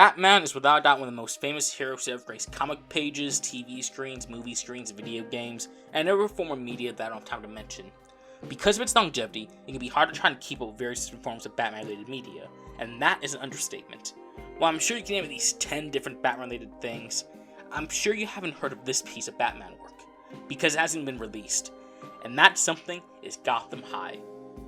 Batman is without a doubt one of the most famous heroes to ever grace comic pages, TV screens, movie screens, video games, and every form of media that I don't have time to mention. Because of its longevity, it can be hard to try and keep up with various different forms of Batman-related media, and that is an understatement. While I'm sure you can name at least 10 different Batman-related things, I'm sure you haven't heard of this piece of Batman work, because it hasn't been released, and that something is Gotham High.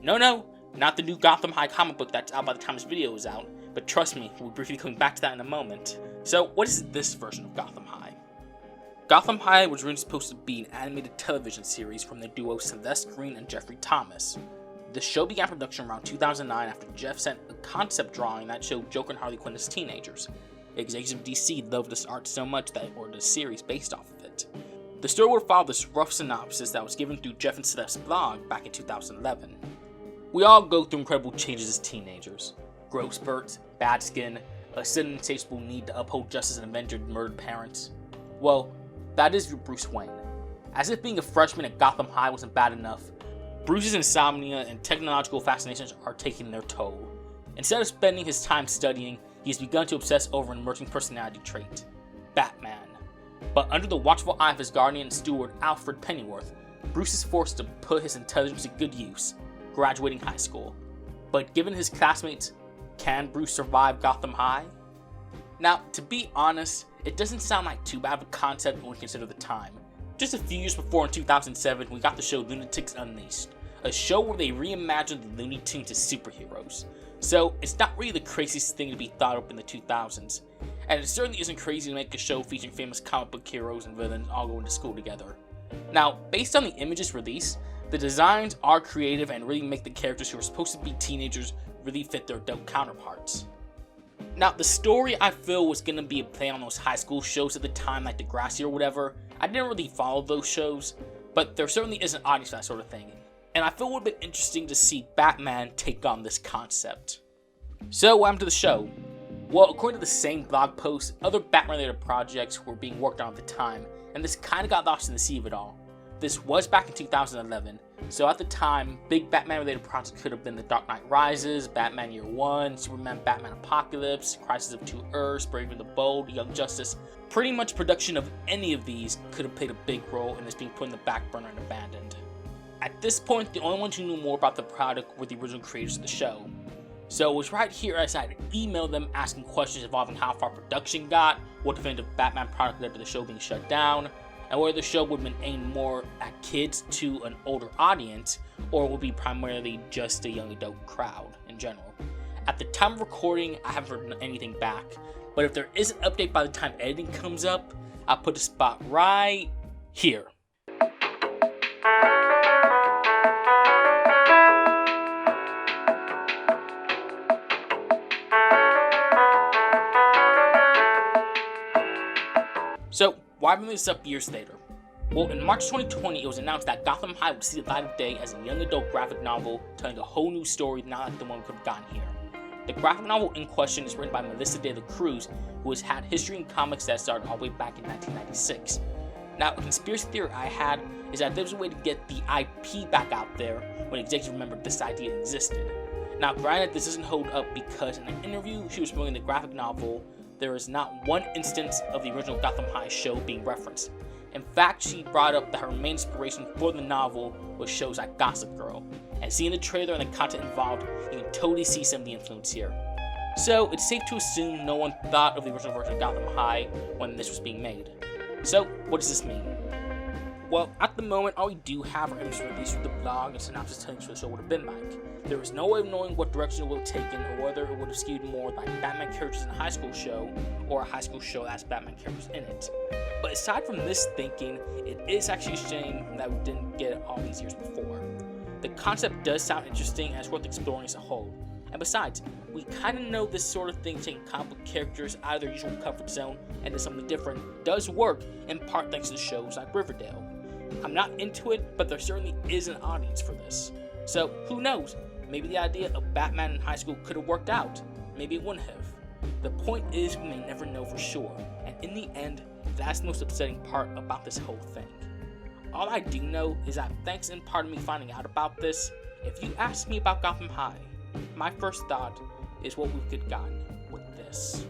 No, not the new Gotham High comic book that's out by the time this video is out, but trust me, we'll be briefly coming back to that in a moment. So, what is this version of Gotham High? Gotham High was originally supposed to be an animated television series from the duo Celeste and Jeffery. The show began production around 2009 after Jeff sent a concept drawing that showed Joker and Harley Quinn as teenagers. Executives of DC loved this art so much that they ordered a series based off of it. The story would follow this rough synopsis that was given through Jeff and Celeste's blog back in 2011. We all go through incredible changes as teenagers. Growth spurts, bad skin, a sudden insatiable need to uphold justice and avenge your murdered parents. Well, that is Bruce Wayne. As if being a freshman at Gotham High wasn't bad enough, Bruce's insomnia and technological fascinations are taking their toll. Instead of spending his time studying, he has begun to obsess over an emerging personality trait, Batman. But under the watchful eye of his guardian and steward, Alfred Pennyworth, Bruce is forced to put his intelligence to good use, graduating high school. But given his classmates, can Bruce survive Gotham High? Now, to be honest, it doesn't sound like too bad of a concept when we consider the time. Just a few years before, in 2007, we got the show Lunatics Unleashed, a show where they reimagined the Looney Tunes as superheroes. So, it's not really the craziest thing to be thought of in the 2000s, and it certainly isn't crazy to make a show featuring famous comic book heroes and villains all going to school together. Now, based on the images released, the designs are creative and really make the characters who are supposed to be teenagers really fit their adult counterparts. Now, the story I feel was going to be a play on those high school shows at the time, like Degrassi or whatever. I didn't really follow those shows, but there certainly is an audience for that sort of thing, and I feel it would have been interesting to see Batman take on this concept. So, what happened to the show? Well, according to the same blog post, other Batman-related projects were being worked on at the time, and this kind of got lost in the sea of it all. This was back in 2011, so at the time, big Batman-related projects could have been The Dark Knight Rises, Batman Year One, Superman Batman Apocalypse, Crisis of Two Earths, Brave and the Bold, Young Justice. Pretty much production of any of these could have played a big role in this being put in the back burner and abandoned. At this point, the only ones who knew more about the product were the original creators of the show. So it was right here I decided to email them asking questions involving how far production got, what definitive Batman product led to the show being shut down, and whether the show would have been aimed more at kids to an older audience, or would be primarily just a young adult crowd in general. At the time of recording, I haven't heard anything back, but if there is an update by the time editing comes up, I'll put the spot right here. So, why bring this up years later? Well, in March 2020, it was announced that Gotham High would see the light of day as a young adult graphic novel telling a whole new story not like the one we could have gotten here. The graphic novel in question is written by Melissa De La Cruz, who has had history in comics that started all the way back in 1996. Now, a conspiracy theory I had is that there was a way to get the IP back out there when executives remembered this idea existed. Now, granted, this doesn't hold up because in an interview she was promoting the graphic novel, there is not one instance of the original Gotham High show being referenced. In fact, she brought up that her main inspiration for the novel was shows like Gossip Girl, and seeing the trailer and the content involved, you can totally see some of the influence here. So, it's safe to assume no one thought of the original version of Gotham High when this was being made. So, what does this mean? Well, at the moment, all we do have are images released from the blog and synopsis telling us what the show would have been like. There is no way of knowing what direction it would have taken, or whether it would have skewed more like Batman characters in a high school show, or a high school show that has Batman characters in it. But aside from this thinking, it is actually a shame that we didn't get it all these years before. The concept does sound interesting and it's worth exploring as a whole. And besides, we kind of know this sort of thing, taking comic book characters out of their usual comfort zone and into something different, does work, in part thanks to shows like Riverdale. I'm not into it, but there certainly is an audience for this. So, who knows? Maybe the idea of Batman in high school could have worked out. Maybe it wouldn't have. The point is, we may never know for sure, and in the end, that's the most upsetting part about this whole thing. All I do know is that thanks in part of me finding out about this, if you ask me about Gotham High, my first thought is what we could have gotten with this.